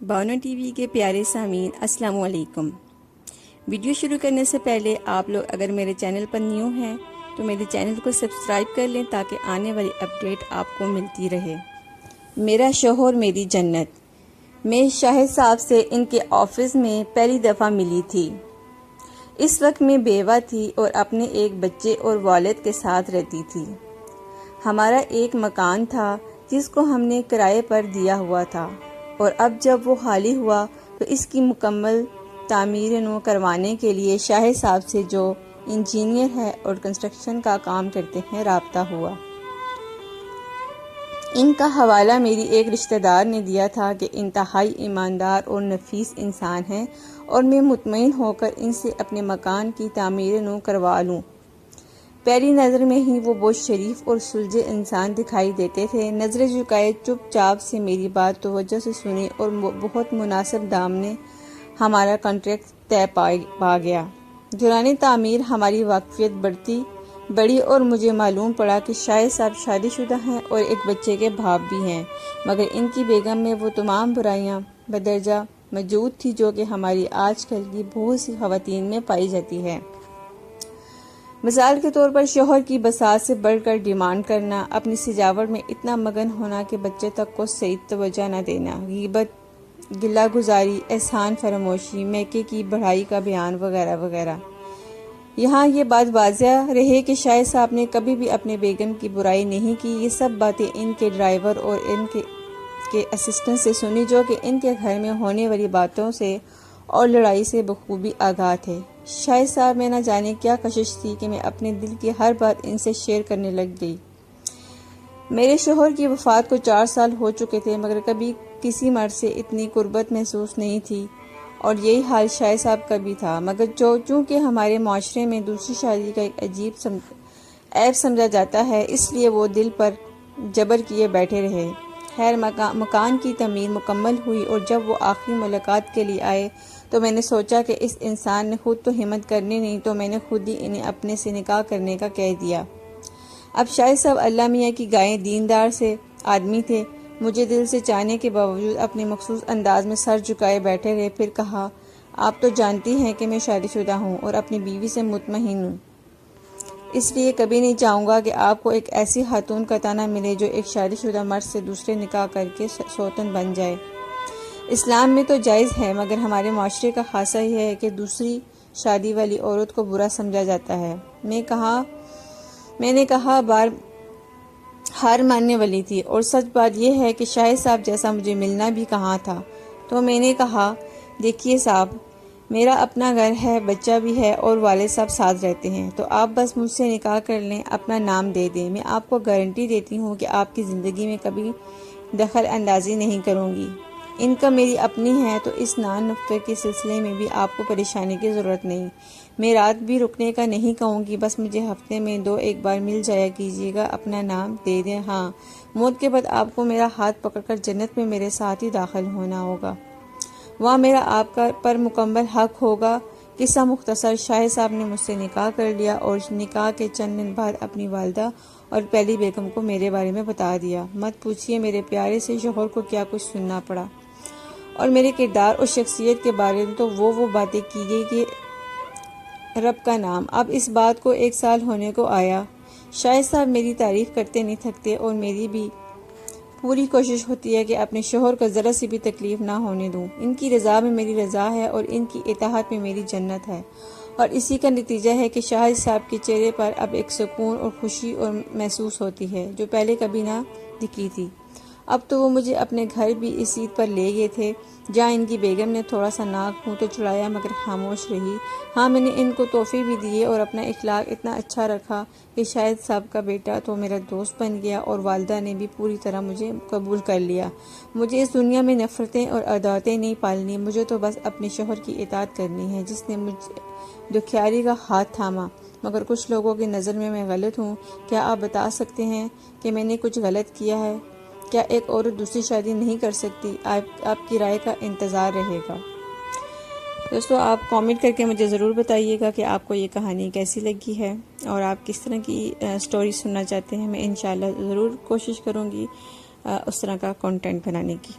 Bano T V کے پیارے سامعین السلام علیکم۔ ویڈیو شروع کرنے سے پہلے آپ لوگ اگر میرے چینل پر نیو ہیں تو میرے چینل کو سبسکرائب کر لیں تاکہ آنے والی اپڈیٹ آپ کو ملتی رہے۔ میرا شوہر میری جنت میں شاہد صاحب سے ان کے آفس میں پہلی دفعہ ملی تھی۔ اس وقت میں بیوہ تھی اور اپنے ایک بچے اور والد کے ساتھ رہتی تھی۔ ہمارا ایک مکان تھا جس کو ہم نے کرائے پر دیا ہوا تھا، اور اب جب وہ خالی ہوا تو اس کی مکمل تعمیر نو کروانے کے لیے شاہد صاحب سے، جو انجینئر ہے اور کنسٹرکشن کا کام کرتے ہیں، رابطہ ہوا۔ ان کا حوالہ میری ایک رشتہ دار نے دیا تھا کہ انتہائی ایماندار اور نفیس انسان ہیں، اور میں مطمئن ہو کر ان سے اپنے مکان کی تعمیر نو کروا لوں۔ پہلی نظر میں ہی وہ بہت شریف اور سلجھے انسان دکھائی دیتے تھے۔ نظریں جھکائے چپ چاپ سے میری بات توجہ سے سنی اور بہت مناسب دام نے ہمارا کانٹریکٹ طے پا گیا۔ دوران تعمیر ہماری واقفیت بڑی اور مجھے معلوم پڑا کہ شاہد صاحب شادی شدہ ہیں اور ایک بچے کے باپ بھی ہیں، مگر ان کی بیگم میں وہ تمام برائیاں بدرجہ موجود تھی جو کہ ہماری آج کل کی بہت سی خواتین میں پائی جاتی ہے۔ مثال کے طور پر شوہر کی بساط سے بڑھ کر ڈیمانڈ کرنا، اپنی سجاوٹ میں اتنا مگن ہونا کہ بچے تک کو صحیح توجہ نہ دینا، غیبت، گلہ گزاری، احسان فراموشی، میکے کی بڑھائی کا بیان وغیرہ وغیرہ۔ یہاں یہ بات واضح رہے کہ شاہد صاحب نے کبھی بھی اپنے بیگم کی برائی نہیں کی۔ یہ سب باتیں ان کے ڈرائیور اور ان کے اسسٹنٹ سے سنی، جو کہ ان کے گھر میں ہونے والی باتوں سے اور لڑائی سے بخوبی آگاہ تھے۔ شاہد صاحب میں نہ جانے کیا کشش تھی کہ میں اپنے دل کی ہر بات ان سے شیئر کرنے لگ گئی۔ میرے شوہر کی وفات کو 4 سال ہو چکے تھے، مگر کبھی کسی مرد سے اتنی قربت محسوس نہیں تھی، اور یہی حال شاہد صاحب کا بھی تھا، مگر چونکہ ہمارے معاشرے میں دوسری شادی کا ایک عجیب عیب سمجھا جاتا ہے، اس لیے وہ دل پر جبر کیے بیٹھے رہے۔ خیر، مکان کی تعمیر مکمل ہوئی، اور جب وہ آخری ملاقات کے لیے آئے تو میں نے سوچا کہ اس انسان نے خود تو ہمت کرنی نہیں، تو میں نے خود ہی انہیں اپنے سے نکاح کرنے کا کہہ دیا۔ اب شاہد صاحب اللہ میاں کی گائے دیندار سے آدمی تھے، مجھے دل سے چاہنے کے باوجود اپنے مخصوص انداز میں سر جھکائے بیٹھے رہے۔ پھر کہا، آپ تو جانتی ہیں کہ میں شادی شدہ ہوں اور اپنی بیوی سے مطمئن ہوں، اس لیے کبھی نہیں چاہوں گا کہ آپ کو ایک ایسی خاتون کا تانا ملے جو ایک شادی شدہ مرد سے دوسرے نکاح کر کے سوتن بن جائے۔ اسلام میں تو جائز ہے، مگر ہمارے معاشرے کا خاصہ یہ ہے کہ دوسری شادی والی عورت کو برا سمجھا جاتا ہے۔ میں نے کہا بار ہار ماننے والی تھی، اور سچ بات یہ ہے کہ شاہد صاحب جیسا مجھے ملنا بھی کہاں تھا۔ تو میں نے کہا، دیکھیے صاحب، میرا اپنا گھر ہے، بچہ بھی ہے، اور والد صاحب ساتھ رہتے ہیں، تو آپ بس مجھ سے نکاح کر لیں، اپنا نام دے دیں، میں آپ کو گارنٹی دیتی ہوں کہ آپ کی زندگی میں کبھی دخل اندازی نہیں کروں گی۔ انکم میری اپنی ہے، تو اس نان نفقے کے سلسلے میں بھی آپ کو پریشانی کی ضرورت نہیں۔ میں رات بھی رکنے کا نہیں کہوں گی، بس مجھے ہفتے میں 2-1 بار مل جایا کیجیے گا، اپنا نام دے دیں۔ ہاں، موت کے بعد آپ کو میرا ہاتھ پکڑ کر جنت میں میرے ساتھ ہی داخل ہونا ہوگا، وہاں میرا آپ کا پر مکمل حق ہوگا۔ قصہ مختصر، شاہد صاحب نے مجھ سے نکاح کر لیا، اور نکاح کے چند دن بعد اپنی والدہ اور پہلی بیگم کو میرے بارے میں بتا دیا۔ مت پوچھیے میرے پیارے سے شوہر کو کیا کچھ سننا پڑا، اور میرے کردار اور شخصیت کے بارے میں تو وہ باتیں کی گئی کہ رب کا نام۔ اب اس بات کو 1 سال ہونے کو آیا۔ شاہد صاحب میری تعریف کرتے نہیں تھکتے، اور میری بھی پوری کوشش ہوتی ہے کہ اپنے شوہر کو ذرا سی بھی تکلیف نہ ہونے دوں۔ ان کی رضا میں میری رضا ہے، اور ان کی اطاعت میں میری جنت ہے، اور اسی کا نتیجہ ہے کہ شاہد صاحب کے چہرے پر اب ایک سکون اور خوشی اور محسوس ہوتی ہے جو پہلے کبھی نہ دکھی تھی۔ اب تو وہ مجھے اپنے گھر بھی اس عید پر لے گئے تھے، جہاں ان کی بیگم نے تھوڑا سا ناک منہ تو چڑھایا مگر خاموش رہی۔ ہاں، میں نے ان کو تحفے بھی دیے اور اپنا اخلاق اتنا اچھا رکھا کہ شاہد صاحب کا بیٹا تو میرا دوست بن گیا، اور والدہ نے بھی پوری طرح مجھے قبول کر لیا۔ مجھے اس دنیا میں نفرتیں اور عداوتیں نہیں پالنی، مجھے تو بس اپنے شوہر کی اطاعت کرنی ہے جس نے مجھے دکھیاری کا ہاتھ تھاما۔ مگر کچھ لوگوں کی نظر میں غلط ہوں۔ کیا آپ بتا سکتے ہیں کہ میں نے کچھ غلط کیا ہے؟ کیا ایک عورت دوسری شادی نہیں کر سکتی؟ آپ کی رائے کا انتظار رہے گا۔ دوستو، آپ کامنٹ کر کے مجھے ضرور بتائیے گا کہ آپ کو یہ کہانی کیسی لگی ہے، اور آپ کس طرح کی سٹوری سننا چاہتے ہیں۔ میں انشاءاللہ ضرور کوشش کروں گی اس طرح کا کنٹینٹ بنانے کی۔